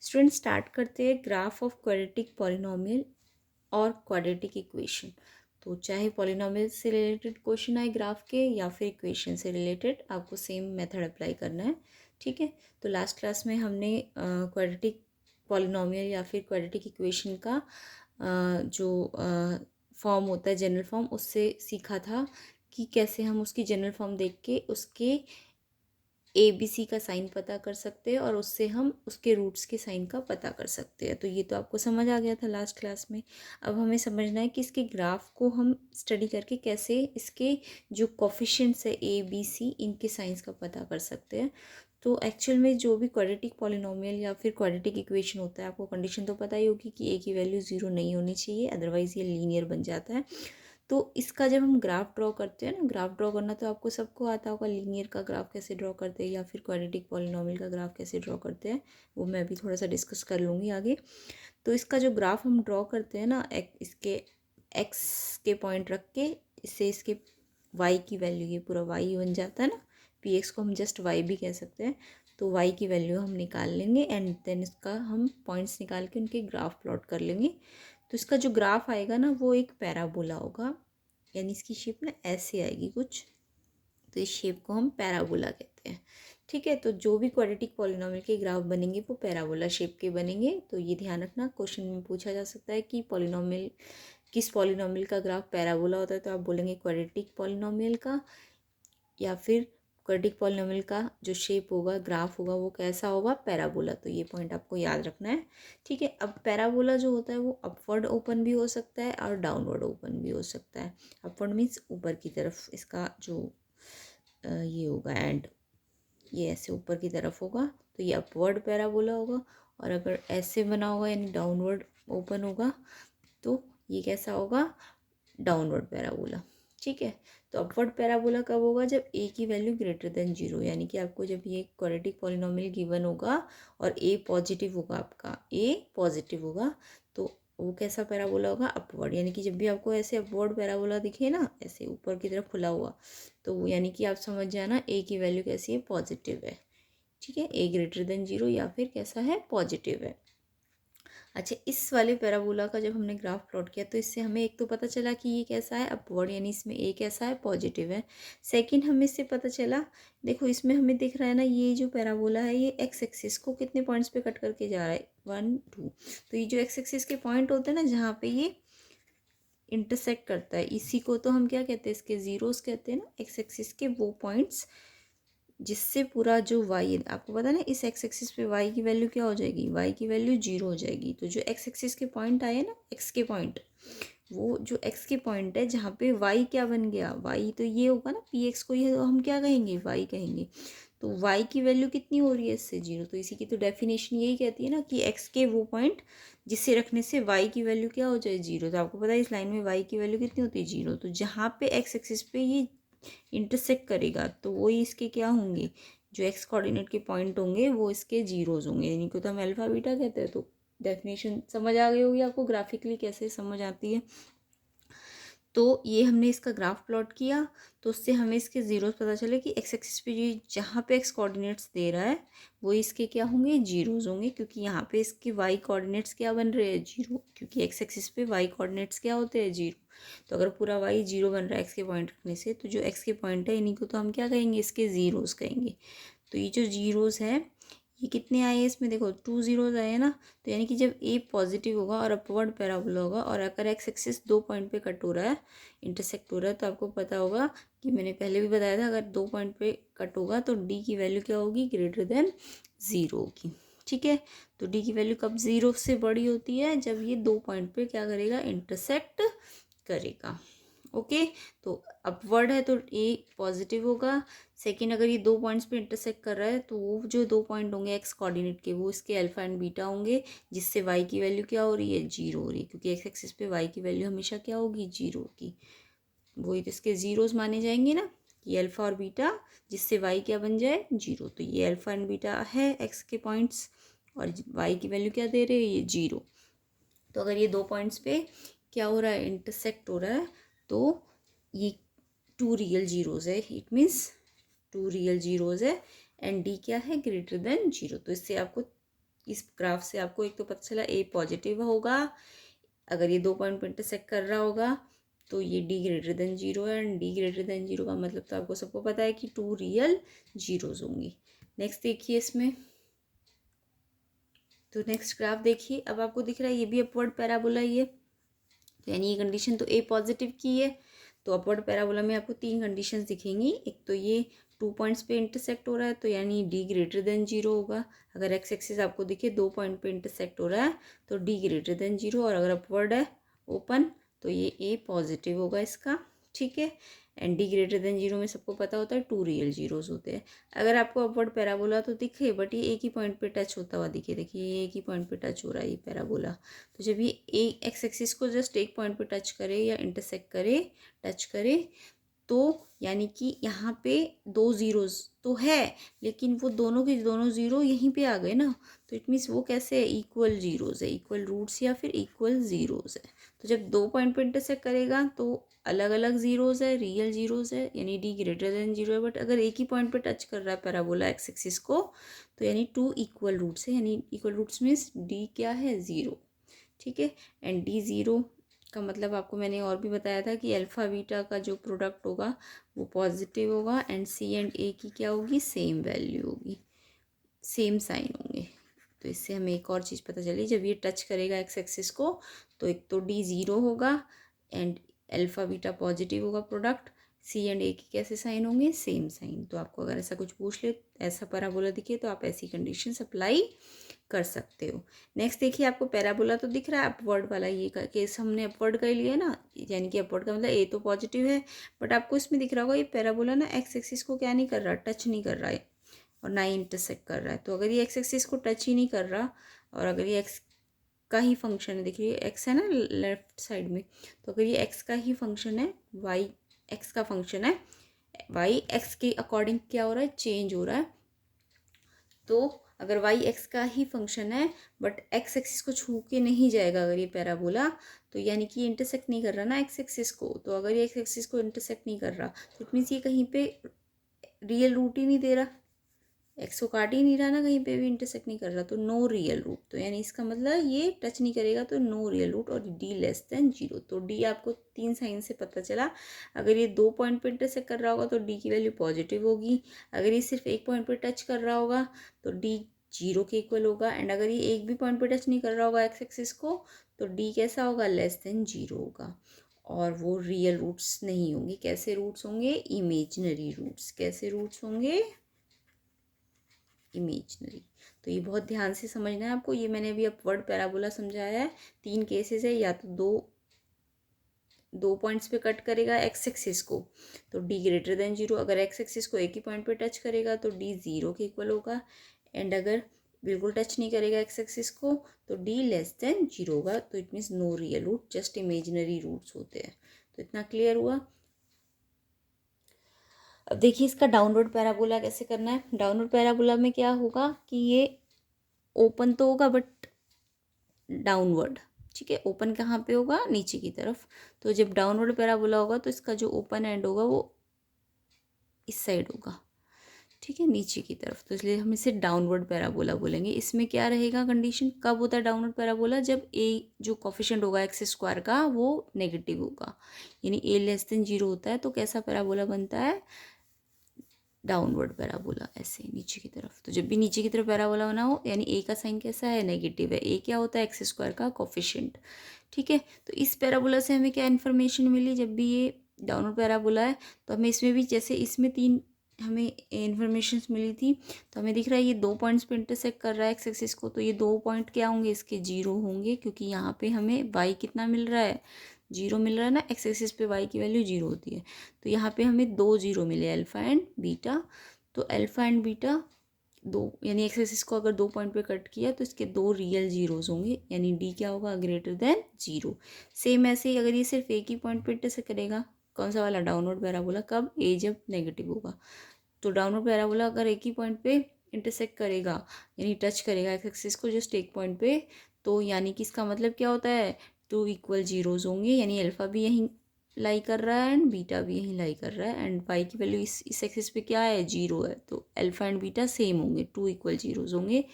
Student start करते हैं graph of quadratic polynomial और क्वाड्रेटिक इक्वेशन। तो चाहे पॉलिनोमियल से रिलेटेड क्वेश्चन आए ग्राफ के या फिर इक्वेशन से रिलेटेड, आपको सेम मेथड अप्लाई करना है। ठीक है, तो लास्ट क्लास में हमने क्वाड्रेटिक पॉलिनोमियल या फिर क्वाड्रेटिक इक्वेशन का जो फॉर्म होता है जनरल फॉर्म, उससे सीखा था कि कैसे हम उसकी जनरल फॉर्म देख के उसके ABC का साइन पता कर सकते हैं और उससे हम उसके रूट्स के साइन का पता कर सकते हैं। तो ये तो आपको समझ आ गया था लास्ट क्लास में। अब हमें समझना है कि इसके ग्राफ को हम स्टडी करके कैसे इसके जो कोफिशिएंट्स है ABC, इनके साइंस का पता कर सकते हैं। तो एक्चुअल में जो भी क्वाड्रेटिक पॉलिनोमियल या फिर क्वाड्रेटिक इक्वेशन होता है, आपको कंडीशन तो पता ही होगी कि A की वैल्यू 0 नहीं होनी चाहिए, अदरवाइज़ ये लीनियर बन जाता है। तो इसका जब हम ग्राफ ड्रॉ करते हैं ना, ग्राफ ड्रॉ करना तो आपको सबको आता होगा, लीनियर का ग्राफ कैसे ड्रॉ करते हैं या फिर क्वाड्रेटिक पॉलिनोमियल का ग्राफ कैसे ड्रॉ करते हैं, वो मैं अभी थोड़ा सा डिस्कस कर लूँगी आगे। तो इसका जो ग्राफ हम ड्रॉ करते हैं ना, इसके एक्स के पॉइंट रख के, इससे इसके वाई की वैल्यू, ये पूरा वाई बन जाता है ना, PX को हम जस्ट वाई भी कह सकते हैं। तो वाई की वैल्यू हम निकाल लेंगे एंड देन इसका हम पॉइंट्स निकाल के उनके ग्राफ प्लॉट कर लेंगे। तो इसका जो ग्राफ आएगा ना, वो एक पैराबोला होगा, यानी इसकी शेप ना ऐसे आएगी कुछ। तो इस शेप को हम पैराबोला कहते हैं। ठीक है, तो जो भी क्वाड्रेटिक पॉलिनोमियल के ग्राफ बनेंगे वो पैराबोला शेप के बनेंगे। तो ये ध्यान रखना, क्वेश्चन में पूछा जा सकता है कि पॉलिनोमियल, किस पॉलिनोमियल का ग्राफ पैराबोला होता है, तो आप बोलेंगे क्वाड्रेटिक पॉलिनोमियल का, या फिर क्वाड्रेटिक पॉलिनोमियल का जो शेप होगा, ग्राफ होगा, वो कैसा होगा, पैराबोला। तो ये पॉइंट आपको याद रखना है। ठीक है, अब पैराबोला जो होता है वो अपवर्ड ओपन भी हो सकता है और डाउनवर्ड ओपन भी हो सकता है। अपवर्ड मीन्स ऊपर की तरफ इसका जो ये होगा एंड, ये ऐसे ऊपर की तरफ होगा तो ये अपवर्ड पैराबोला होगा, और अगर ऐसे बना होगा यानी डाउनवर्ड ओपन होगा तो ये कैसा होगा, डाउनवर्ड पैराबोला। ठीक है, तो अपवर्ड पैराबोला कब होगा, जब A की वैल्यू ग्रेटर देन 0, यानी कि आपको जब ये क्वाड्रेटिक पॉलिनोमियल गिवन होगा और A पॉजिटिव होगा, आपका A पॉजिटिव होगा, तो वो कैसा पैराबोला होगा, अपवर्ड। यानी कि जब भी आपको ऐसे अपवर्ड पैराबोला दिखे ना, ऐसे ऊपर की तरफ खुला हुआ, तो वो यानी कि आप समझ जाना A की वैल्यू कैसी है, पॉजिटिव है। ठीक है, A ग्रेटर देन 0 या फिर कैसा है, पॉजिटिव है। अच्छा, इस वाले पैराबोला का जब हमने ग्राफ प्लॉट किया तो इससे हमें एक तो पता चला कि ये कैसा है, अपवर्ड, यानी इसमें A कैसा है, पॉजिटिव है। सेकंड हमें इससे पता चला, देखो इसमें हमें दिख रहा है ना, ये जो पैराबोला है ये एक्स एक्सिस को कितने पॉइंट्स पे कट करके जा रहा है, 1 2। तो ये जो एक्स एक्सिस के पॉइंट होते हैं ना, जहाँ पे ये इंटरसेक्ट करता है, इसी को तो हम क्या कहते हैं, इसके जीरोस कहते हैं ना, एक्स एक्सिस के वो पॉइंट्स जिससे पूरा जो वाई, आपको पता है ना, इस एक्स एक्सिस पे वाई की वैल्यू क्या हो जाएगी, वाई की वैल्यू 0 हो जाएगी। तो जो एक्स एक्सिस के पॉइंट आए ना, एक्स के पॉइंट, वो जो एक्स के पॉइंट है जहाँ पे वाई क्या बन गया, वाई तो ये होगा ना, PX को ये हम क्या कहेंगे, वाई कहेंगे। तो वाई की वैल्यू कितनी हो रही है, इससे 0। तो इसी की तो डेफिनेशन यही कहती है ना कि एक्स के वो पॉइंट जिससे रखने से वाई की वैल्यू क्या हो जाए, 0। तो आपको पता है इस लाइन में वाई की वैल्यू कितनी होती है, 0। तो जहाँ पे एक्स एक्सिस पे ये इंटरसेक्ट करेगा तो वही इसके क्या होंगे, जो एक्स कोऑर्डिनेट के पॉइंट होंगे वो इसके जीरोज होंगे, यानी कि तो हम अल्फा बीटा कहते हैं। तो डेफिनेशन समझ आ गई होगी आपको, ग्राफिकली कैसे समझ आती है। तो ये हमने इसका ग्राफ प्लॉट किया, तो उससे हमें इसके जीरोस पता चले कि एक्स एक्सिस पे ये जहाँ पे एक्स कोऑर्डिनेट्स दे रहा है वो इसके क्या होंगे, जीरोस होंगे, क्योंकि यहाँ पे इसके वाई कोऑर्डिनेट्स क्या बन रहे हैं, 0, क्योंकि एक्स एक्सिस पे वाई कोऑर्डिनेट्स क्या होते हैं, 0। तो अगर पूरा वाई 0 बन रहा है एक्स के पॉइंट रखने से, तो जो एक्स के पॉइंट है इन्हीं को तो हम क्या कहेंगे, इसके जीरोस कहेंगे। तो ये जो जीरोस है ये कितने आए हैं इसमें, देखो 2 जीरोज आए हैं ना। तो यानी कि जब A पॉजिटिव होगा और अपवर्ड पैराबोला होगा, और अगर एक्स एक्सिस 2 पॉइंट पे कट हो रहा है, इंटरसेक्ट हो रहा है, तो आपको पता होगा कि मैंने पहले भी बताया था, अगर 2 पॉइंट पे कट होगा तो D की वैल्यू क्या होगी, ग्रेटर देन 0 होगी। ठीक है, तो D की वैल्यू कब 0 से बड़ी होती है, जब ये 2 पॉइंट पे क्या करेगा, इंटरसेक्ट करेगा। ओके, तो अपवर्ड है तो A पॉजिटिव होगा। सेकंड, अगर ये 2 पॉइंट्स पे इंटरसेक्ट कर रहा है तो वो जो 2 पॉइंट होंगे एक्स कोऑर्डिनेट के, वो इसके अल्फा एंड बीटा होंगे, जिससे वाई की वैल्यू क्या हो रही है, 0 हो रही है, क्योंकि एक्स एक्सिस पे वाई की वैल्यू हमेशा क्या होगी, 0 होगी। वही तो इसके जीरोस माने जाएंगे ना, ये अल्फा और बीटा, जिससे वाई क्या बन जाए, 0। तो ये अल्फा एंड बीटा है एक्स के पॉइंट्स, और वाई की वैल्यू क्या दे रहे हैं, ये 0। तो अगर ये 2 पॉइंट्स पे क्या हो रहा है, इंटरसेक्ट हो रहा है, तो ये 2 रियल जीरोज है, इट मीन्स 2 रियल जीरोज है, एंड D क्या है, ग्रेटर देन 0। तो इससे आपको इस ग्राफ से आपको एक तो पता चला ए पॉजिटिव होगा अगर ये 2 पॉइंट पे इंटरसेक्ट कर रहा होगा, तो ये डी ग्रेटर देन 0 है, एंड डी ग्रेटर देन 0 का मतलब तो आपको सबको पता है कि 2 रियल जीरोज होंगी। नेक्स्ट देखिए इसमें, तो नेक्स्ट ग्राफ देखिए, अब आपको दिख रहा है ये भी अपवर्ड पैराबोला ही है, तो यानी ये कंडीशन तो ए पॉजिटिव की है। तो अपवर्ड पैराबोला में आपको 3 कंडीशंस दिखेंगी। एक तो ये 2 पॉइंट्स पे इंटरसेक्ट हो रहा है, तो यानी डी ग्रेटर देन 0 होगा। अगर एक्स एक्सिस आपको दिखे 2 पॉइंट पे इंटरसेक्ट हो रहा है तो डी ग्रेटर देन 0, और अगर अपवर्ड है ओपन तो ये ए पॉजिटिव होगा इसका, ठीक है। एंड डी ग्रेटर देन 0 में सबको पता होता है 2 रियल जीरोज होते हैं। अगर आपको अपवर्ड पैराबोला तो दिखे बट ये एक ही पॉइंट पे टच होता हुआ दिखे, देखिए ये एक ही पॉइंट पे टच हो रहा है ये पैराबोला। तो जब ये एक एक्स एक्सिस को जस्ट एक पॉइंट पे टच करे या इंटरसेक्ट करे, टच करे, तो यानी कि यहाँ पे 2 जीरोज तो है, लेकिन वो दोनों के दोनों जीरो यहीं पे आ गए ना, तो इट मीन्स वो कैसे है, इक्वल जीरोज है, इक्वल रूट्स या फिर इक्वल जीरोज है। तो जब 2 पॉइंट पे इंटरसेक्ट करेगा तो अलग अलग जीरोज है, रियल जीरोज है, यानी डी ग्रेटर देन 0 है। बट अगर एक ही पॉइंट पे टच कर रहा है पैराबोला एक्स एक्सिस को, तो यानी 2 इक्वल रूट्स है, यानी इक्वल रूट्स मीन्स डी क्या है, 0, ठीक है। एंड डी 0 का मतलब आपको मैंने और भी बताया था कि अल्फ़ा बीटा का जो प्रोडक्ट होगा वो पॉजिटिव होगा, एंड सी एंड ए की क्या होगी, सेम वैल्यू होगी, सेम साइन होंगे। तो इससे हमें एक और चीज़ पता चली, जब ये टच करेगा एक्स एक्सिस को तो एक तो डी 0 होगा एंड अल्फ़ा बीटा पॉजिटिव होगा प्रोडक्ट, सी एंड ए की कैसे साइन होंगे, सेम साइन। तो आपको अगर ऐसा कुछ पूछ ले, ऐसा पैराबोला दिखे, तो आप ऐसी कंडीशन अप्लाई कर सकते हो। नेक्स्ट देखिए, आपको पैराबोला तो दिख रहा है अपवर्ड वाला, ये केस हमने अपवर्ड का ही लिया ना, यानी कि अपवर्ड का मतलब ए तो पॉजिटिव है, बट आपको इसमें दिख रहा होगा ये पैराबोला ना एक्स एक्सिस को क्या नहीं कर रहा, टच नहीं कर रहा है और ना ही इंटरसेक्ट कर रहा है। तो अगर ये एक्स एक्सिस को टच ही नहीं कर रहा, और अगर ये एक्स का ही फंक्शन है, देखिए एक्स है ना लेफ्ट साइड में, तो अगर ये एक्स का ही फंक्शन है, वाई एक्स का फंक्शन है, वाई एक्स के अकॉर्डिंग क्या हो रहा है, चेंज हो रहा है। तो अगर वाई एक्स का ही फंक्शन है बट एक्स एक्सिस को छू के नहीं जाएगा अगर ये पैराबोला, तो यानी कि ये इंटरसेक्ट नहीं कर रहा ना एक्स एक्सिस को। तो अगर ये एक्स एक्सिस को इंटरसेक्ट नहीं कर रहा तो इट मीन्स ये कहीं पे रियल रूट ही नहीं दे रहा, एक्स को काट ही नहीं रहा ना, कहीं पे भी इंटरसेक्ट नहीं कर रहा, तो नो रियल रूट। तो यानी इसका मतलब ये टच नहीं करेगा तो नो रियल रूट, और डी लेस देन 0। तो डी आपको 3 साइन से पता चला। अगर ये 2 पॉइंट पे इंटरसेक्ट कर रहा होगा तो डी की वैल्यू पॉजिटिव होगी, अगर ये सिर्फ एक पॉइंट पे टच कर रहा होगा तो डी 0 के इक्वल होगा, एंड अगर ये एक भी पॉइंट पे टच नहीं कर रहा होगा एक्स एक्सिस को, तो डी कैसा होगा, लेस देन 0 होगा। और वो रियल रूट्स नहीं होंगे, कैसे रूट्स होंगे, इमेजिनरी रूट्स। कैसे रूट्स होंगे, इमेजनरी। तो ये बहुत ध्यान से समझना है आपको। ये मैंने अभी अपवर्ड पैराबोला समझाया है, 3 केसेस है, या तो दो पॉइंट्स पे कट करेगा एक्स एक्सिस को तो डी ग्रेटर देन 0, अगर एक्स एक्सिस को एक ही पॉइंट पे टच करेगा तो डी 0 के इक्वल होगा, एंड अगर बिल्कुल टच नहीं करेगा एक्स एक्सिस को तो डी लेस देन 0 होगा। तो it means no real root, just imaginary roots होते हैं। तो इतना क्लियर हुआ। अब देखिए इसका डाउनवर्ड पैराबोला कैसे करना है। डाउनवर्ड पैराबोला में क्या होगा कि ये ओपन तो होगा बट डाउनवर्ड, ठीक है। ओपन कहाँ पे होगा, नीचे की तरफ। तो जब डाउनवर्ड पैराबोला होगा तो इसका जो ओपन एंड होगा वो इस साइड होगा, ठीक है, नीचे की तरफ। तो इसलिए हम इसे डाउनवर्ड पैराबोला बोलेंगे। इसमें क्या रहेगा कंडीशन, कब होता है डाउनवर्ड पैराबोला, जब ए जो कोफिशिएंट होगा एक्स स्क्वायर का वो नेगेटिव होगा, यानी ए लेस देन 0 होता है, तो कैसा पैराबोला बनता है, डाउनवर्ड पैराबोला, ऐसे नीचे की तरफ। तो जब भी नीचे की तरफ पैराबोला बना हो यानी ए का साइन कैसा है, नेगेटिव है। ए क्या होता है, एक्स स्क्वायर का कोफिशिएंट, ठीक है। तो इस पैराबोला से हमें क्या इन्फॉर्मेशन मिली, जब भी ये डाउनवर्ड पैराबोला है तो हमें इसमें भी, जैसे इसमें 3 हमें इन्फॉर्मेशन मिली थी, तो हमें दिख रहा है ये 2 पॉइंट्स पे इंटरसेक्ट कर रहा है एक्स एक्सिस को, तो ये 2 पॉइंट क्या होंगे, इसके 0 होंगे, क्योंकि यहाँ पे हमें वाई कितना मिल रहा है, 0 मिल रहा है ना, एक्स एक्सिस पे वाई की वैल्यू 0 होती है। तो यहाँ पे हमें 2 0 मिले, अल्फ़ा एंड बीटा। तो अल्फ़ा एंड बीटा दो, यानी एक्स एक्सिस को अगर 2 पॉइंट पे कट किया तो इसके 2 रियल जीरोज होंगे, यानी डी क्या होगा, ग्रेटर देन 0। सेम ऐसे ही अगर ये सिर्फ एक ही पॉइंट पे इंटरसेक्ट करेगा, कौन सा वाला, डाउनवर्ड पैराबोला, कब, ए जब नेगेटिव होगा। तो डाउनवर्ड पैराबोला अगर एक ही पॉइंट पे इंटरसेक्ट करेगा, यानी टच करेगा एक्स एक्सिस को जस्ट एक पॉइंट पे, तो यानी कि इसका मतलब क्या होता है, 2 इक्वल जीरोज होंगे, यानी अल्फ़ा भी यहीं लाई कर रहा है एंड बीटा भी यहीं लाई कर रहा है, एंड वाई की वैल्यू इस एक्सिस पे क्या है, जीरो है, तो अल्फा एंड बीटा सेम होंगे, टू इक्वल जीरोज होंगे।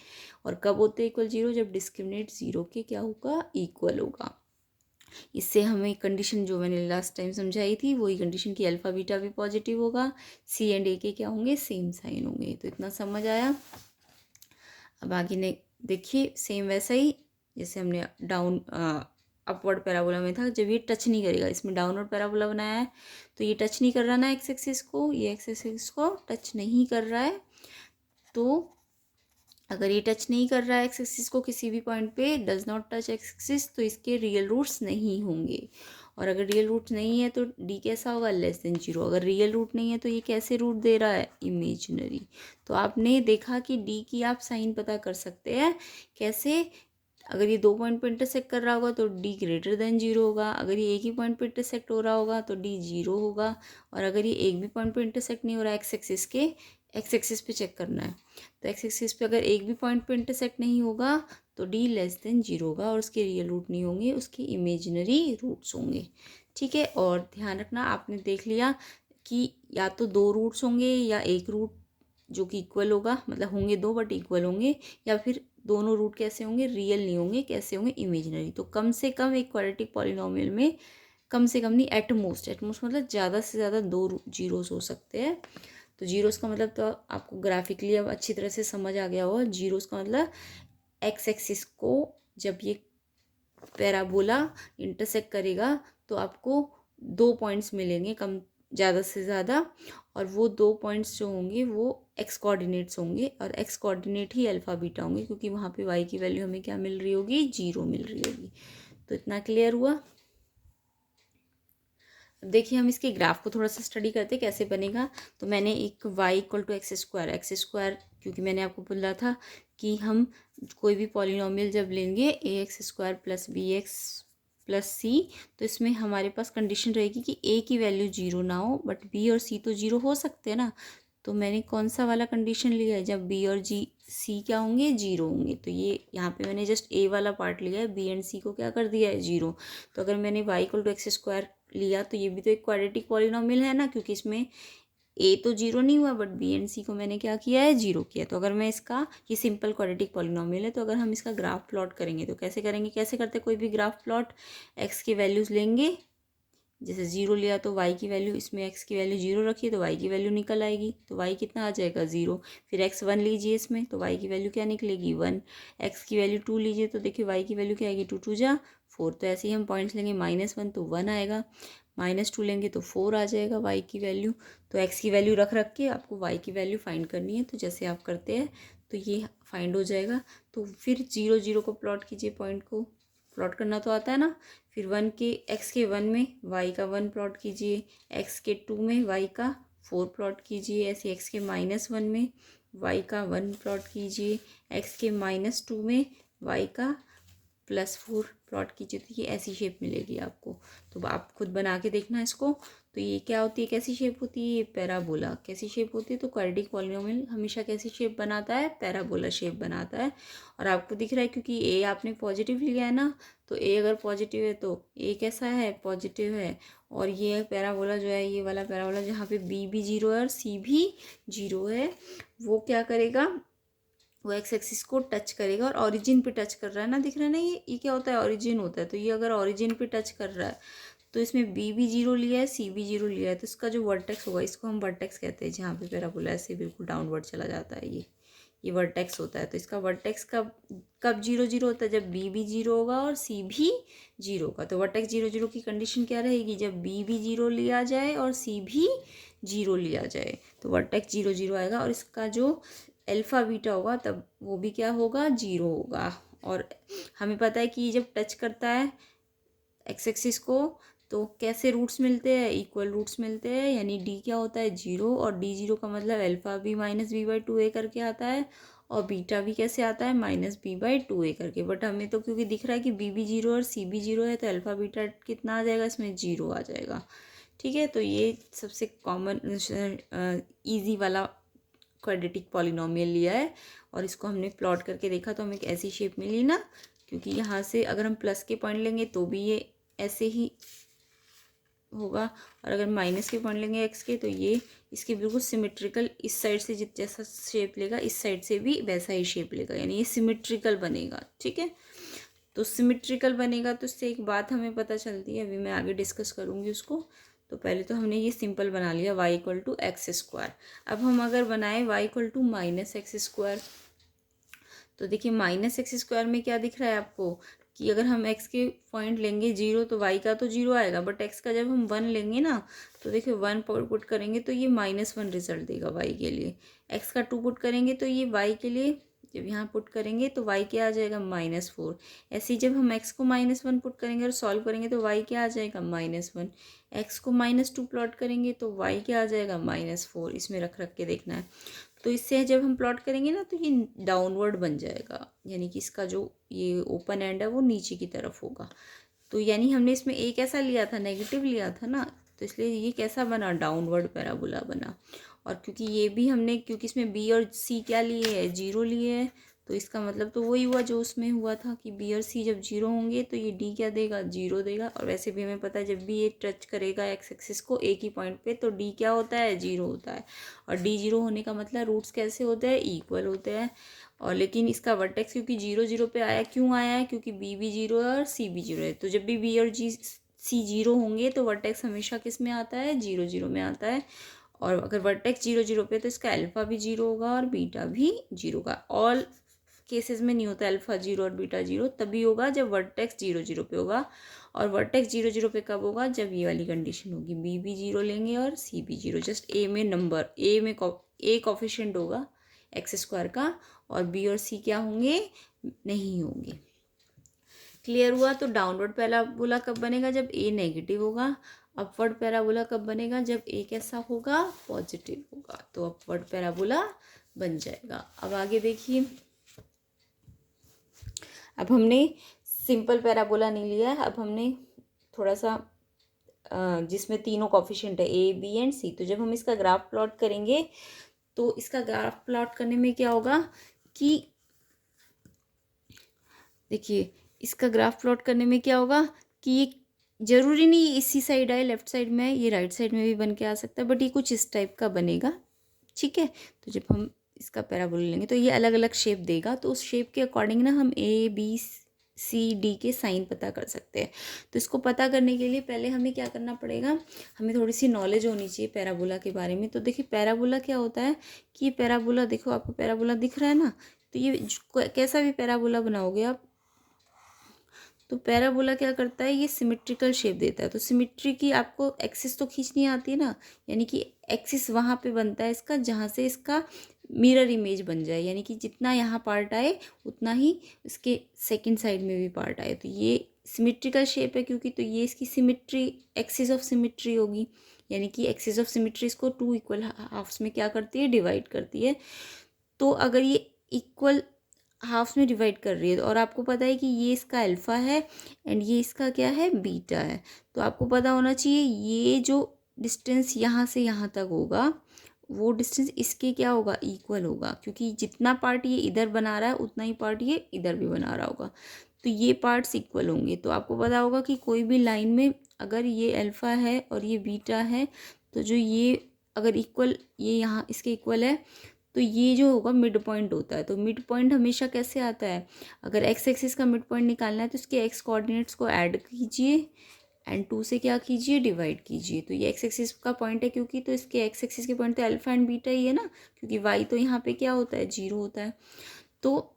और कब होते हैं इक्वल जीरो, जब डिस्क्रिमिनेट जीरो के क्या होगा, इक्वल होगा। इससे हमें कंडीशन जो मैंने लास्ट टाइम समझाई थी वही कंडीशन की अल्फा बीटा भी पॉजिटिव होगा, सी एंड ए के क्या होंगे, सेम साइन होंगे। तो इतना समझ आया। अब आगे ने देखिए सेम वैसा ही जैसे हमने डाउन अपवर्ड पैराबोला में था, जब ये टच नहीं करेगा, इसमें डाउनवर्ड पैराबोला बनाया है तो ये टच नहीं कर रहा ना एक्स एक्सिस को, ये एक्स एक्सिस को टच नहीं कर रहा है। तो अगर ये टच नहीं कर रहा है एक्स एक्सिस को किसी भी पॉइंट पे, does not touch x axis, तो इसके रियल रूट्स नहीं होंगे। और अगर रियल रूट नहीं है तो डी कैसा होगा, लेस देन जीरो। अगर रियल रूट नहीं है तो ये कैसे रूट दे रहा है, इमेजिनरी। तो आपने देखा कि डी की आप साइन पता कर सकते हैं कैसे, अगर ये दो पॉइंट पे इंटरसेक्ट कर रहा होगा तो डी ग्रेटर देन जीरो होगा, अगर ये एक ही पॉइंट पे इंटरसेक्ट हो रहा होगा तो डी जीरो होगा, और अगर ये एक भी पॉइंट पे इंटरसेक्ट नहीं हो रहा है एक्स एक्सिस के, एक्स एक्सिस पे चेक करना है, तो एक्स एक्सिस पे अगर एक भी पॉइंट पे इंटरसेक्ट नहीं होगा तो डी लेस देन जीरो होगा, और उसके रियल रूट नहीं होंगे, उसके इमेजिनरी रूट्स होंगे। ठीक है, और ध्यान रखना आपने देख लिया कि या तो दो रूट्स होंगे या एक रूट जो कि इक्वल होगा, मतलब होंगे दो बट इक्वल होंगे, या फिर दोनों रूट कैसे होंगे, रियल नहीं होंगे, कैसे होंगे, इमेजिनरी। तो कम से कम एक क्वाड्रेटिक पॉलिनोमियल में कम से कम नहीं, एटमोस्ट मतलब ज़्यादा से ज़्यादा दो जीरोस हो सकते हैं। तो जीरोस का मतलब तो आपको ग्राफिकली अब अच्छी तरह से समझ आ गया होगा। जीरोस का मतलब एक्स एक्सिस को जब ये पैराबोला इंटरसेक्ट करेगा तो आपको दो पॉइंट्स मिलेंगे कम ज़्यादा से ज़्यादा, और वो दो पॉइंट्स जो होंगे वो एक्स कोऑर्डिनेट्स होंगे, और एक्स कोऑर्डिनेट ही अल्फ़ा बीटा होंगे, क्योंकि वहाँ पे वाई की वैल्यू हमें क्या मिल रही होगी, जीरो मिल रही होगी। तो इतना क्लियर हुआ। अब देखिए हम इसके ग्राफ को थोड़ा सा स्टडी करते कैसे बनेगा। तो मैंने एक y equal to x square, क्योंकि मैंने आपको बोला था कि हम कोई भी पॉलिनोमियल जब लेंगे A X square plus B X plus C, तो इसमें हमारे पास कंडीशन रहेगी कि ए की वैल्यू जीरो ना हो बट बी और सी तो जीरो हो सकते हैं ना। तो मैंने कौन सा वाला कंडीशन लिया है, जब बी और जी सी क्या होंगे, जीरो होंगे। तो ये यहाँ पे मैंने जस्ट ए वाला पार्ट लिया है, बी एंड सी को क्या कर दिया है, जीरो। तो अगर मैंने y equal to x square लिया तो ये भी तो एक क्वाड्रेटिक पॉलिनोमियल है ना, क्योंकि इसमें ए तो जीरो नहीं हुआ बट बी एंड सी को मैंने क्या किया है, जीरो किया। तो अगर मैं इसका, ये सिंपल क्वाड्रेटिक पॉलिनोमियल है, तो अगर हम इसका ग्राफ प्लॉट करेंगे तो कैसे करेंगे, कैसे करते कोई भी ग्राफ प्लॉट, एक्स की वैल्यूज़ लेंगे, जैसे जीरो लिया तो y की वैल्यू, इसमें x की वैल्यू जीरो रखी है तो y की वैल्यू निकल आएगी, तो y कितना आ जाएगा, जीरो। फिर x वन लीजिए इसमें तो y की वैल्यू क्या निकलेगी, वन। x की वैल्यू टू लीजिए तो देखिए y की वैल्यू क्या आएगी, टू टू जा फोर। तो ऐसे ही हम पॉइंट्स लेंगे, माइनस वन तो वन आएगा, माइनस टू लेंगे तो फोर आ जाएगा y की वैल्यू। तो x की वैल्यू रख रख के आपको y की वैल्यू फाइंड करनी है, तो जैसे आप करते हैं तो ये फाइंड हो जाएगा। तो फिर जीरो जीरो को प्लॉट कीजिए, पॉइंट को प्लॉट करना तो आता है ना। फिर वन के, एक्स के वन में वाई का वन प्लॉट कीजिए, एक्स के टू में वाई का फोर प्लॉट कीजिए, ऐसे एक्स के माइनस वन में वाई का वन प्लॉट कीजिए, एक्स के माइनस टू में वाई का प्लस फोर प्लॉट कीजिए। तो ये ऐसी शेप मिलेगी आपको, तो आप खुद बना के देखना इसको। तो ये क्या होती है, कैसी शेप होती है, ये पैराबोला कैसी शेप होती है। तो क्वाड्रेटिक पॉलिनोमियल हमेशा कैसी शेप बनाता है, पैराबोला शेप बनाता है। और आपको दिख रहा है क्योंकि ए आपने पॉजिटिव लिया है ना, तो ए अगर पॉजिटिव है तो ए कैसा है, पॉजिटिव है। और ये पैराबोला जो है, ये वाला पैराबोला जहाँ पे बी भी जीरो है और सी भी जीरो है, वो क्या करेगा, वो एक्स एक्सिस को टच करेगा और ओरिजिन पे टच कर रहा है ना, दिख रहा है ना, ये क्या होता है, ओरिजिन होता है। तो ये अगर ओरिजिन पे टच कर रहा है तो इसमें बी भी जीरो लिया है, सी भी जीरो लिया है, तो इसका जो वर्टेक्स होगा, इसको हम वर्टेक्स कहते हैं, जहाँ पे पैराबोला ऐसे बिल्कुल डाउनवर्ड चला जाता है, ये वर्टेक्स होता है। तो इसका वर्टेक्स कब कब जीरो जीरो होता है, जब बी भी जीरो होगा और सी भी जीरो होगा। तो वर्टेक्स जीरो जीरो की कंडीशन क्या रहेगी, जब बी भी जीरो लिया जाए और सी भी जीरो लिया जाए, तो वर्टेक्स जीरो जीरो आएगा। और इसका जो अल्फ़ा बीटा होगा तब वो भी क्या होगा, जीरो होगा। और हमें पता है कि जब टच करता है एक्स एक्सिस को तो कैसे रूट्स मिलते हैं, इक्वल रूट्स मिलते हैं, यानी डी क्या होता है, जीरो। और डी जीरो का मतलब अल्फ़ा भी माइनस बी बाई टू ए करके आता है, और बीटा भी कैसे आता है, माइनस बी बाई टू ए करके। बट हमें तो क्योंकि दिख रहा है कि बी भी जीरो और सी भी जीरो है, तो अल्फ़ा बीटा कितना आ जाएगा, इसमें जीरो आ जाएगा। ठीक है, तो ये सबसे कॉमन ईजी वाला क्वाड्रेटिक पॉलिनोमियल लिया है, और इसको हमने प्लॉट करके देखा तो हमें एक ऐसी शेप मिली ना, क्योंकि यहाँ से अगर हम प्लस के पॉइंट लेंगे तो भी ये ऐसे ही होगा, और अगर माइनस के पॉइंट लेंगे एक्स के तो ये इसके बिल्कुल सिमेट्रिकल, इस साइड से जैसा शेप लेगा इस साइड से भी वैसा ही शेप लेगा, यानी ये सिमेट्रिकल बनेगा। ठीक है, तो सिमेट्रिकल बनेगा तो उससे एक बात हमें पता चलती है, अभी मैं आगे डिस्कस करूँगी उसको। तो पहले तो हमने ये सिंपल बना लिया y equal to x square. अब हम अगर बनाएं y equal to minus x square, तो देखिए माइनस एक्स स्क्वायर में क्या दिख रहा है आपको कि अगर हम x के पॉइंट लेंगे 0 तो y का तो 0 आएगा, बट x का जब हम 1 लेंगे ना तो देखिए 1 पुट करेंगे तो ये -1 रिजल्ट देगा y के लिए। x का 2 पुट करेंगे तो ये y के लिए जब यहाँ पुट करेंगे तो y क्या आ जाएगा -4। ऐसे ही जब हम x को -1 पुट करेंगे और सॉल्व करेंगे तो y क्या आ जाएगा -1। x को -2 प्लॉट करेंगे तो y क्या आ जाएगा -4। इसमें रख रख के देखना है। तो इससे जब हम प्लॉट करेंगे ना तो ये डाउनवर्ड बन जाएगा, यानी कि इसका जो ये ओपन एंड है वो नीचे की तरफ होगा। तो यानी हमने इसमें एक ऐसा लिया था, नेगेटिव लिया था ना, तो इसलिए ये कैसा बना, डाउनवर्ड पैराबोला बना। और क्योंकि ये भी हमने, क्योंकि इसमें बी और सी क्या लिए है, 0 लिए है, तो इसका मतलब तो वही हुआ जो उसमें हुआ था कि बी और सी जब 0 होंगे तो ये डी क्या देगा, 0 देगा। और वैसे भी हमें पता है जब भी ये टच करेगा एक्स एक्सिस को एक ही पॉइंट पे तो डी क्या होता है, 0 होता है। और डी 0 होने का मतलब रूट्स कैसे होते हैं, इक्वल होते हैं। और लेकिन इसका वर्टेक्स क्योंकि 0 0 पे आया, क्यों आया है, क्योंकि बी भी 0 है और सी भी 0 है। तो जब भी बी और सी 0 होंगे तो वर्टेक्स हमेशा किस में आता है, 0 0 में आता है। और अगर वर्टेक्स 0 0 पे तो इसका अल्फा भी 0 होगा और बीटा भी 0 होगा। ऑल केसेस में नहीं होता अल्फा 0 और बीटा 0, तभी होगा जब वर्टेक्स 0 0 पे होगा। और वर्टेक्स 0 0 पे कब होगा, जब ये वाली कंडीशन होगी, बी भी 0 लेंगे और सी भी 0। जस्ट ए में नंबर, ए कोफिशिएंट होगा एक्स स्क्वायर का, और बी और सी क्या होंगे, नहीं होंगे। क्लियर हुआ। तो डाउनवर्ड पैराबोला कब बनेगा, जब ए नेगेटिव होगा। अपवर्ड पैराबोला कब बनेगा, जब ए कैसा होगा, पॉजिटिव होगा, तो अपवर्ड पैराबोला बन जाएगा। अब आगे देखिए, अब हमने सिंपल पैराबोला नहीं लिया है, अब हमने थोड़ा सा जिसमें तीनों कॉफिशिएंट है ए बी एंड सी। तो जब हम इसका ग्राफ प्लॉट करेंगे तो इसका ग्राफ प्लॉट करने में क्या होगा कि देखिए इसका ग्राफ प्लॉट करने में क्या होगा कि ये जरूरी नहीं इसी साइड आए, लेफ्ट साइड में, ये राइट साइड में भी बन के आ सकता है, बट ये कुछ इस टाइप का बनेगा। ठीक है, तो जब हम इसका पैराबोला लेंगे तो ये अलग अलग शेप देगा, तो उस शेप के अकॉर्डिंग ना हम ए बी सी डी के साइन पता कर सकते हैं। तो इसको पता करने के लिए पहले हमें क्या करना पड़ेगा, हमें थोड़ी सी नॉलेज होनी चाहिए पैराबोला के बारे में। तो देखिए पैराबोला क्या होता है कि पैराबोला, देखो आपको पैराबोला दिख रहा है ना, तो ये कैसा भी पैराबोला बनाओगे आप, तो पैराबोला क्या करता है, ये सिमेट्रिकल शेप देता है। तो सिमेट्री की आपको एक्सिस तो खींचनी आती है ना, यानी कि एक्सिस वहाँ पे बनता है इसका जहाँ से इसका मिरर इमेज बन जाए, यानी कि जितना यहाँ पार्ट आए उतना ही इसके सेकंड साइड में भी पार्ट आए। तो ये सिमेट्रिकल शेप है क्योंकि, तो ये इसकी सिमेट्री, एक्सिस ऑफ सिमेट्री होगी, यानी कि एक्सिस ऑफ सिमेट्री इसको 2 इक्वल हाफ्स में क्या करती है, डिवाइड करती है। तो अगर ये इक्वल हाफ्स में डिवाइड कर रही है और आपको पता है कि ये इसका अल्फ़ा है एंड ये इसका क्या है, बीटा है, तो आपको पता होना चाहिए ये जो डिस्टेंस यहाँ से यहाँ तक होगा वो डिस्टेंस इसके क्या होगा, इक्वल होगा, क्योंकि जितना पार्ट ये इधर बना रहा है उतना ही पार्ट ये इधर भी बना रहा होगा, तो ये पार्ट्स इक्वल होंगे। तो आपको पता होगा कि कोई भी लाइन में अगर ये अल्फ़ा है और ये बीटा है, तो जो ये अगर इक्वल, ये यहाँ इसके इक्वल है, तो ये जो होगा मिड पॉइंट होता है। तो मिड पॉइंट हमेशा कैसे आता है, अगर एक्स एक्सिस का मिड पॉइंट निकालना है तो इसके एक्स कोऑर्डिनेट्स को ऐड कीजिए एंड 2 से क्या कीजिए, डिवाइड कीजिए। तो ये एक्स एक्सिस का पॉइंट है क्योंकि, तो इसके एक्स एक्सिस के पॉइंट तो अल्फा एंड बीटा ही है ना, क्योंकि वाई तो यहाँ पे क्या होता है, 0 होता है। तो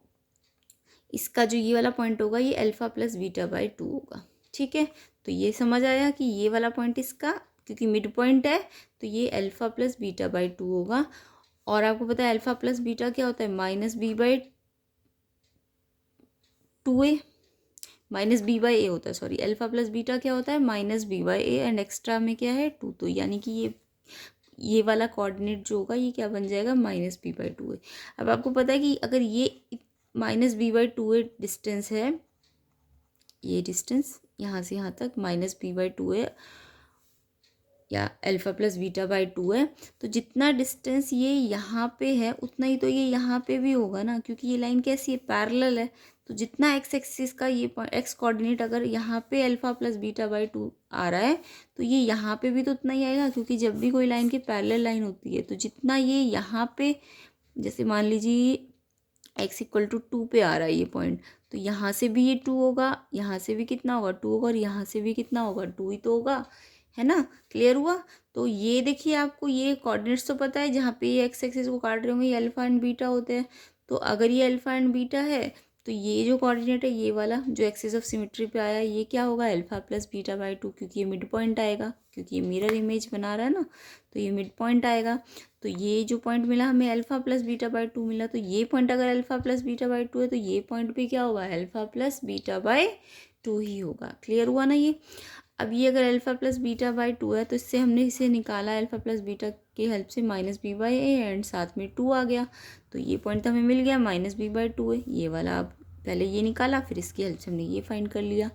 इसका जो ये वाला पॉइंट होगा ये अल्फा प्लस बीटा बाई 2 होगा। ठीक है, तो ये समझ आया कि ये वाला पॉइंट इसका, क्योंकि मिड पॉइंट है तो ये अल्फा प्लस बीटा बाई 2 होगा। और आपको पता है अल्फा प्लस बीटा क्या होता है, -b/2a, -b/a होता है, सॉरी, अल्फा प्लस बीटा क्या होता है, -b/a एंड एक्स्ट्रा में क्या है 2, तो यानी कि ये वाला कोऑर्डिनेट जो होगा ये क्या बन जाएगा, -b/2a। अब आपको पता है कि अगर ये -b/2a डिस्टेंस है, ये डिस्टेंस यहाँ से यहाँ तक -b/2a या अल्फ़ा प्लस बीटा बाई 2 है, तो जितना डिस्टेंस ये यहाँ पे है उतना ही तो ये यहाँ पे भी होगा ना, क्योंकि ये लाइन कैसी है, पैरेलल है। तो जितना एक्स एक्सिस का ये एक्स कोऑर्डिनेट अगर यहाँ पे अल्फा प्लस बीटा बाई 2 आ रहा है तो ये यहाँ पे भी तो उतना ही आएगा, क्योंकि जब भी कोई लाइन की पैरेलल लाइन होती है तो जितना ये यहाँ पे, जैसे मान लीजिए एक्स इक्वल टू 2 पे आ रहा है ये पॉइंट, तो यहाँ से भी ये 2 होगा, यहाँ से भी कितना होगा 2 होगा, और यहाँ से भी कितना होगा 2 ही तो होगा, है ना। क्लियर हुआ। तो ये देखिए आपको ये कोऑर्डिनेट्स तो पता है, जहाँ पे ये एक्स एक्सिस को काट रहे होंगे ये अल्फा एंड बीटा होते हैं। तो अगर ये अल्फा एंड बीटा है तो ये जो कोऑर्डिनेट है ये वाला जो एक्सिस ऑफ सिमेट्री पे आया ये क्या होगा, अल्फा प्लस बीटा बाई 2, क्योंकि ये मिड पॉइंट आएगा, क्योंकि ये मिरर इमेज बना रहा है ना, तो ये मिड पॉइंट आएगा। तो ये जो पॉइंट मिला हमें अल्फा प्लस बीटा बाई 2 मिला, तो ये पॉइंट अगर अल्फा प्लस बीटा बाई 2 है तो ये पॉइंट भी क्या होगा, अल्फा प्लस बीटा बाई 2 ही होगा। क्लियर हुआ ना ये। अब ये अगर अल्फा प्लस बीटा बाई 2 है तो इससे हमने इसे निकाला अल्फा प्लस बीटा की हेल्प से minus b by a, and साथ में 2 आ गया, तो ये पॉइंट तो हमें मिल गया माइनस बी बाई 2 है ये वाला। अब पहले ये निकाला, फिर इसकी हेल्प से हमने ये फाइंड कर लिया।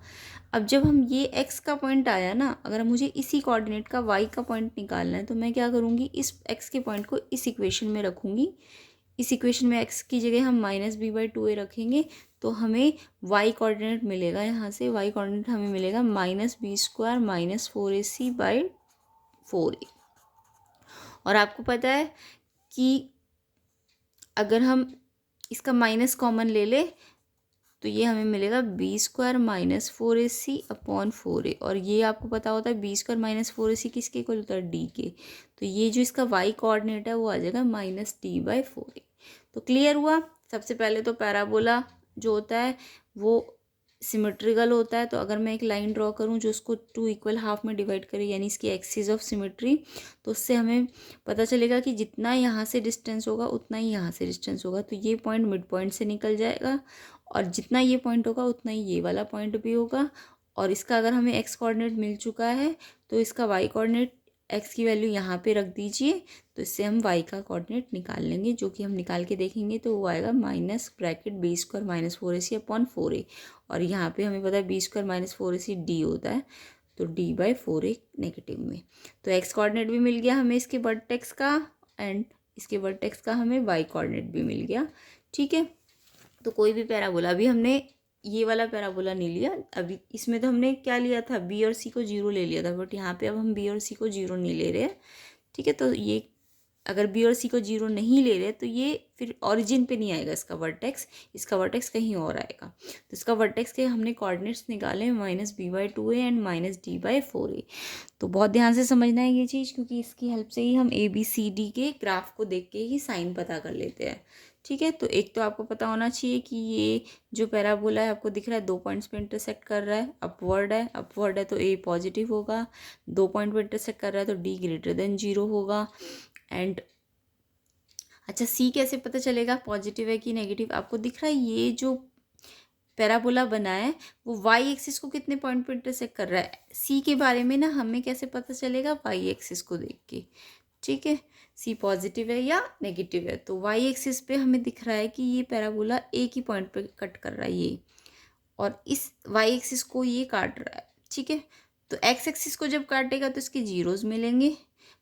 अब जब हम ये x का पॉइंट आया ना, अगर मुझे इसी कोऑर्डिनेट का y का पॉइंट निकालना है तो मैं क्या करूँगी, इस x के पॉइंट को इस इक्वेशन में रखूँगी। इस इक्वेशन में x की जगह हम माइनस बी बाई 2 ए रखेंगे, तो हमें y कोऑर्डिनेट मिलेगा। यहाँ से y कोऑर्डिनेट हमें मिलेगा minus b square minus 4ac by 4a। और आपको पता है कि अगर हम इसका माइनस कॉमन ले ले तो ये हमें मिलेगा B square minus 4ac upon 4a, और ये आपको पता होता है बी स्क्वायर माइनस 4ac किसके इक्वल होता है, डी के। तो ये जो इसका y कोऑर्डिनेट है वो आ जाएगा माइनस डी बाई 4a। तो क्लियर हुआ। सबसे पहले तो पैराबोला जो होता है वो सिमेट्रिकल होता है, तो अगर मैं एक लाइन ड्रॉ करूं जो उसको 2 इक्वल हाफ में डिवाइड करे, यानी इसकी एक्सिस ऑफ सिमेट्री, तो उससे हमें पता चलेगा कि जितना यहाँ से डिस्टेंस होगा उतना ही यहाँ से डिस्टेंस होगा। तो ये पॉइंट मिड पॉइंट से निकल जाएगा, और जितना ये पॉइंट होगा उतना ही ये वाला पॉइंट भी होगा। और इसका अगर हमें एक्स कोऑर्डिनेट मिल चुका है तो इसका वाई कोऑर्डिनेट, एक्स की वैल्यू यहाँ पे रख दीजिए, तो इससे हम y का कोऑर्डिनेट निकाल लेंगे, जो कि हम निकाल के देखेंगे तो वो आएगा minus bracket b square minus 4ac upon 4a, और यहाँ पे हमें पता है B square minus 4ac D होता है, तो डी बाई 4a नेगेटिव में। तो x कोऑर्डिनेट भी मिल गया हमें इसके वर्टेक्स का, एंड इसके वर्टेक्स का हमें y कोऑर्डिनेट भी मिल गया। ठीक है। तो कोई भी पैराबोला, अभी हमने ये वाला पैराबोला नहीं लिया, अभी इसमें तो हमने क्या लिया था, बी और सी को जीरो ले लिया था, बट यहाँ पे अब हम बी और सी को जीरो नहीं ले रहे हैं। ठीक है। तो ये अगर बी और सी को जीरो नहीं ले रहे तो ये फिर ओरिजिन पे नहीं आएगा इसका वर्टेक्स कहीं और आएगा। तो इसका वर्टेक्स के हमने कोऑर्डिनेट्स निकाले minus b by 2a and minus d by 4a। तो बहुत ध्यान से समझना है ये चीज़, क्योंकि इसकी हेल्प से ही हम ABCD के ग्राफ को देख के ही साइन पता कर लेते हैं। ठीक है। तो एक तो आपको पता होना चाहिए कि ये जो पैराबोला है आपको दिख रहा है 2 पॉइंट्स पे इंटरसेक्ट कर रहा है, अपवर्ड है तो A पॉजिटिव होगा, 2 पॉइंट पे इंटरसेक्ट कर रहा है तो D ग्रेटर देन 0 होगा। एंड अच्छा, C कैसे पता चलेगा पॉजिटिव है कि नेगेटिव, आपको दिख रहा है ये जो पैराबोला बना है वो y एक्सिस को कितने पॉइंट पे इंटरसेक्ट कर रहा है। C के बारे में ना हमें कैसे पता चलेगा, y एक्सिस को देख के। ठीक है। C पॉजिटिव है या नेगेटिव है, तो y एक्सिस पे हमें दिख रहा है कि ये पैराबोला एक ही पॉइंट पे कट कर रहा है ये, और इस y एक्सिस को ये काट रहा है। ठीक है। तो x एक्सिस को जब काटेगा तो इसके जीरोस मिलेंगे,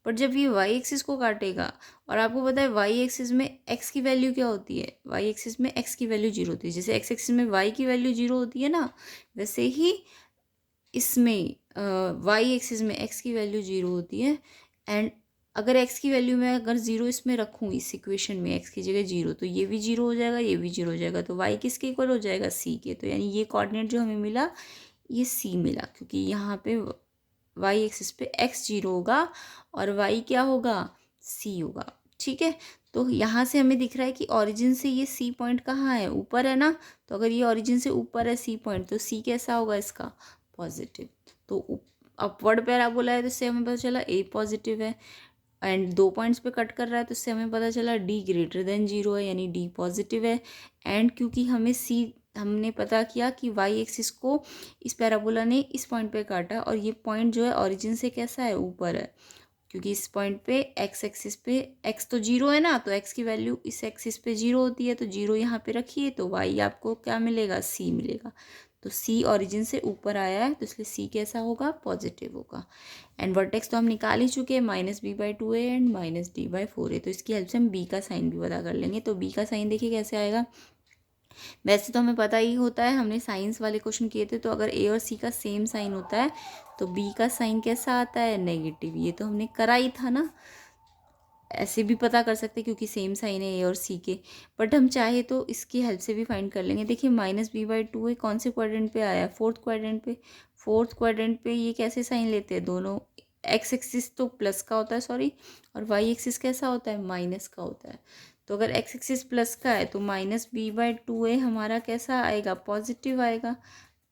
बट जब ये y एक्सिस को काटेगा, और आपको पता है y एक्सिस में x की वैल्यू क्या होती है, y एक्सिस में x की वैल्यू जीरो होती है। जैसे x एक्सिस में y की वैल्यू जीरो होती है ना, वैसे ही इसमें y एक्सिस में x की वैल्यू जीरो होती है। एंड अगर x की वैल्यू मैं अगर जीरो इसमें रखूँ, इस इक्वेशन में x की जगह जीरो, तो ये भी जीरो हो जाएगा, ये भी जीरो हो जाएगा, तो y किसके इक्वल हो जाएगा, c के। तो यानी ये कोऑर्डिनेट जो हमें मिला ये c मिला, क्योंकि यहाँ पे y एक्सिस पे x जीरो होगा और y क्या होगा, c होगा। ठीक है। तो यहाँ से हमें दिख रहा है कि ओरिजिन से ये c पॉइंट कहाँ है, ऊपर है ना, तो अगर ये ओरिजिन से ऊपर है c पॉइंट, तो c कैसा होगा इसका, पॉजिटिव। तो अपवर्ड पैराबोला है तो इससे हमें पता चला a पॉजिटिव है, एंड 2 पॉइंट्स पे कट कर रहा है तो इससे हमें पता चला d ग्रेटर देन 0 है, यानी d पॉजिटिव है। एंड क्योंकि हमें हमने पता किया कि y एक्सिस को इस पैराबोला ने इस पॉइंट पे काटा, और ये पॉइंट जो है ओरिजिन से कैसा है, ऊपर है, क्योंकि इस पॉइंट पे x एक्सिस पे x तो जीरो है ना, तो x की वैल्यू इस एक्सिस पे जीरो होती है, तो जीरो यहाँ पे रखिए, तो y आपको क्या मिलेगा, c मिलेगा। तो c ओरिजिन से ऊपर आया है तो इसलिए c कैसा होगा, पॉजिटिव होगा। एंड वर्टेक्स तो हम निकाल ही चुके हैं minus b by 2a and minus d by 4a। तो इसकी हेल्प से हम b का साइन भी पता कर लेंगे। तो b का साइन देखिए कैसे आएगा, वैसे तो हमें पता ही होता है, हमने साइंस वाले क्वेश्चन किए थे, तो अगर ए और सी का सेम साइन होता है तो बी का साइन कैसा आता है, नेगेटिव। ये तो हमने करा ही था ना। ऐसे भी पता कर सकते क्योंकि सेम साइन है ए और सी के, बट हम चाहे तो इसकी हेल्प से भी फाइंड कर लेंगे। देखिए -b/2 है, कौन से क्वाड्रेंट पे आया है, फोर्थ क्वाड्रेंट पे। फोर्थ क्वाड्रेंट पे ये कैसे साइन लेते हैं दोनों, एक्स एक्सिस तो प्लस का होता है सॉरी, और वाई एक्सिस कैसा होता है, माइनस का होता है। तो अगर एक्स एक्सिस प्लस का है तो -b/2 है हमारा कैसा आएगा, पॉजिटिव आएगा।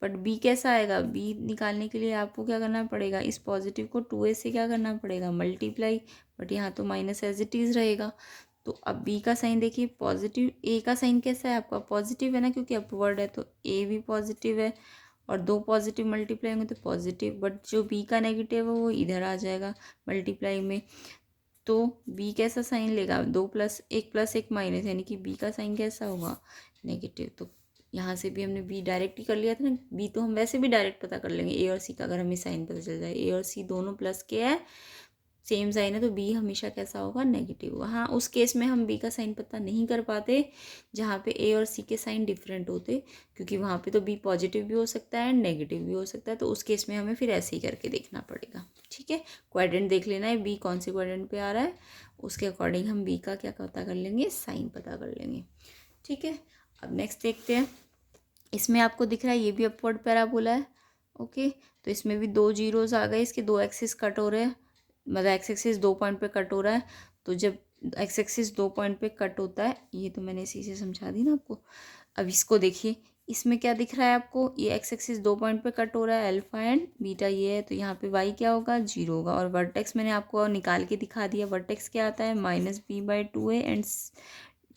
बट बी कैसा आएगा, बी निकालने के लिए आपको क्या करना पड़ेगा, इस पॉजिटिव को 2a से क्या करना पड़ेगा, मल्टीप्लाई। बट यहाँ तो माइनस एज इट इज़ रहेगा। तो अब बी का साइन देखिए पॉजिटिव, ए का साइन कैसा है आपका, पॉजिटिव है ना, क्योंकि अपवर्ड है तो ए भी पॉजिटिव है, और दो पॉजिटिव मल्टीप्लाई होंगे तो पॉजिटिव। बट जो बी का नेगेटिव है वो इधर आ जाएगा मल्टीप्लाई में। तो बी कैसा साइन लेगा, 2 + 1 + 1 माइनस, यानी कि बी का साइन कैसा होगा, नेगेटिव। तो यहाँ से भी हमने बी डायरेक्ट ही कर लिया था ना, बी तो हम वैसे भी डायरेक्ट पता कर लेंगे ए और सी का, अगर हमें साइन पता चल जाए। ए और सी दोनों प्लस के है, सेम साइन है, तो बी हमेशा कैसा होगा, नेगेटिव होगा। हाँ, उस केस में हम बी का साइन पता नहीं कर पाते जहाँ पे ए और सी के साइन डिफरेंट होते, क्योंकि वहाँ पे तो बी पॉजिटिव भी हो सकता है एंड नेगेटिव भी हो सकता है। तो उस केस में हमें फिर ऐसे ही करके देखना पड़ेगा। ठीक है, क्वाड्रेंट देख लेना है, बी कौन से क्वाड्रेंट पे आ रहा है, उसके अकॉर्डिंग हम बी का क्या पता कर लेंगे, साइन पता कर लेंगे। ठीक है, अब नेक्स्ट देखते हैं। इसमें आपको दिख रहा है ये भी अपवर्ड पैराबोला है। ओके, तो इसमें भी 2 जीरोस आ गए, इसके 2 एक्सिस कट हो रहे हैं, मतलब एक्स एक्सिस 2 पॉइंट पे कट हो रहा है। तो जब एक्स एक्सिस 2 पॉइंट पे कट होता है, ये तो मैंने इसी से समझा दी ना आपको। अब इसको देखिए, इसमें क्या दिख रहा है आपको, ये एक्स एक्सिस 2 पॉइंट पे कट हो रहा है, अल्फा एंड बीटा ये है, तो यहाँ पे वाई क्या होगा, 0 होगा। और वर्टेक्स मैंने आपको निकाल के दिखा दिया, वर्टेक्स क्या आता है, -b/2 है एंड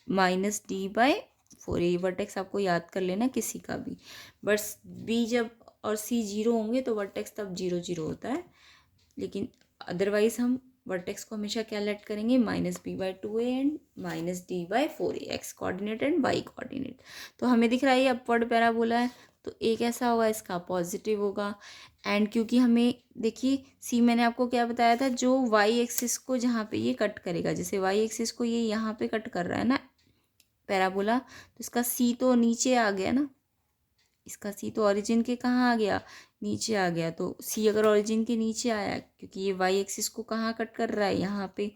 -d/4। ये वर्टेक्स आपको याद कर लेना किसी का भी। बस बी जब और सी 0 होंगे तो वर्टेक्स तब 0 0 होता है, लेकिन अदरवाइज हम वर्टेक्स को हमेशा क्या लेट करेंगे, -b/2 and -d/4, x coordinate and y coordinate. तो हमें दिख रहा है ये अपवर्ड पैराबोला है, तो ए कैसा होगा, इसका पॉजिटिव होगा। एंड क्योंकि हमें देखिए सी मैंने आपको क्या बताया था, जो वाई एक्सिस को जहाँ पे ये कट करेगा, जैसे वाई एक्सिस को ये यहाँ पे कट कर रहा है ना पैराबोला, तो इसका सी तो नीचे आ गया ना, इसका सी तो ओरिजिन के कहाँ आ गया, नीचे आ गया। तो सी अगर ओरिजिन के नीचे आया, क्योंकि ये वाई एक्सिस को कहाँ कट कर रहा है, यहाँ पे,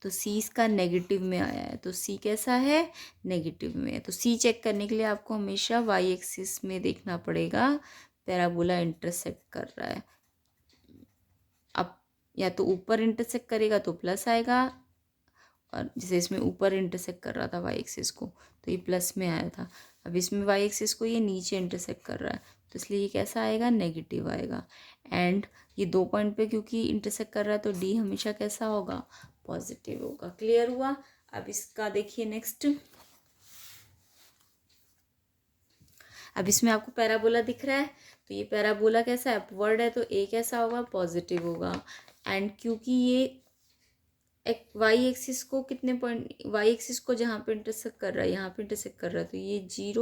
तो सी इसका नेगेटिव में आया है, तो सी कैसा है, नेगेटिव में है। तो सी चेक करने के लिए आपको हमेशा वाई एक्सिस में देखना पड़ेगा, पैराबोला इंटरसेक्ट कर रहा है। अब या तो ऊपर इंटरसेक्ट करेगा तो प्लस आएगा, और जैसे इसमें ऊपर इंटरसेक्ट कर रहा था वाई एक्सिस को, तो ये प्लस में आया था। अब इसमें वाई एक्सिस को ये नीचे इंटरसेक्ट कर रहा है, तो इसलिए ये कैसा आएगा, नेगेटिव आएगा। एंड ये 2 पॉइंट पे क्योंकि इंटरसेक्ट कर रहा है, तो डी हमेशा कैसा होगा, पॉजिटिव होगा। क्लियर हुआ। अब इसका देखिए नेक्स्ट, अब इसमें आपको पैराबोला दिख रहा है, तो ये पैराबोला कैसा है, अपवर्ड है, तो ए कैसा होगा, पॉजिटिव होगा। एंड क्योंकि ये वाई एक्सिस को कितने पॉइंट, वाई एक्सिस को जहाँ पे इंटरसेक्ट कर रहा है, यहाँ पे इंटरसेक्ट कर रहा है, तो ये 0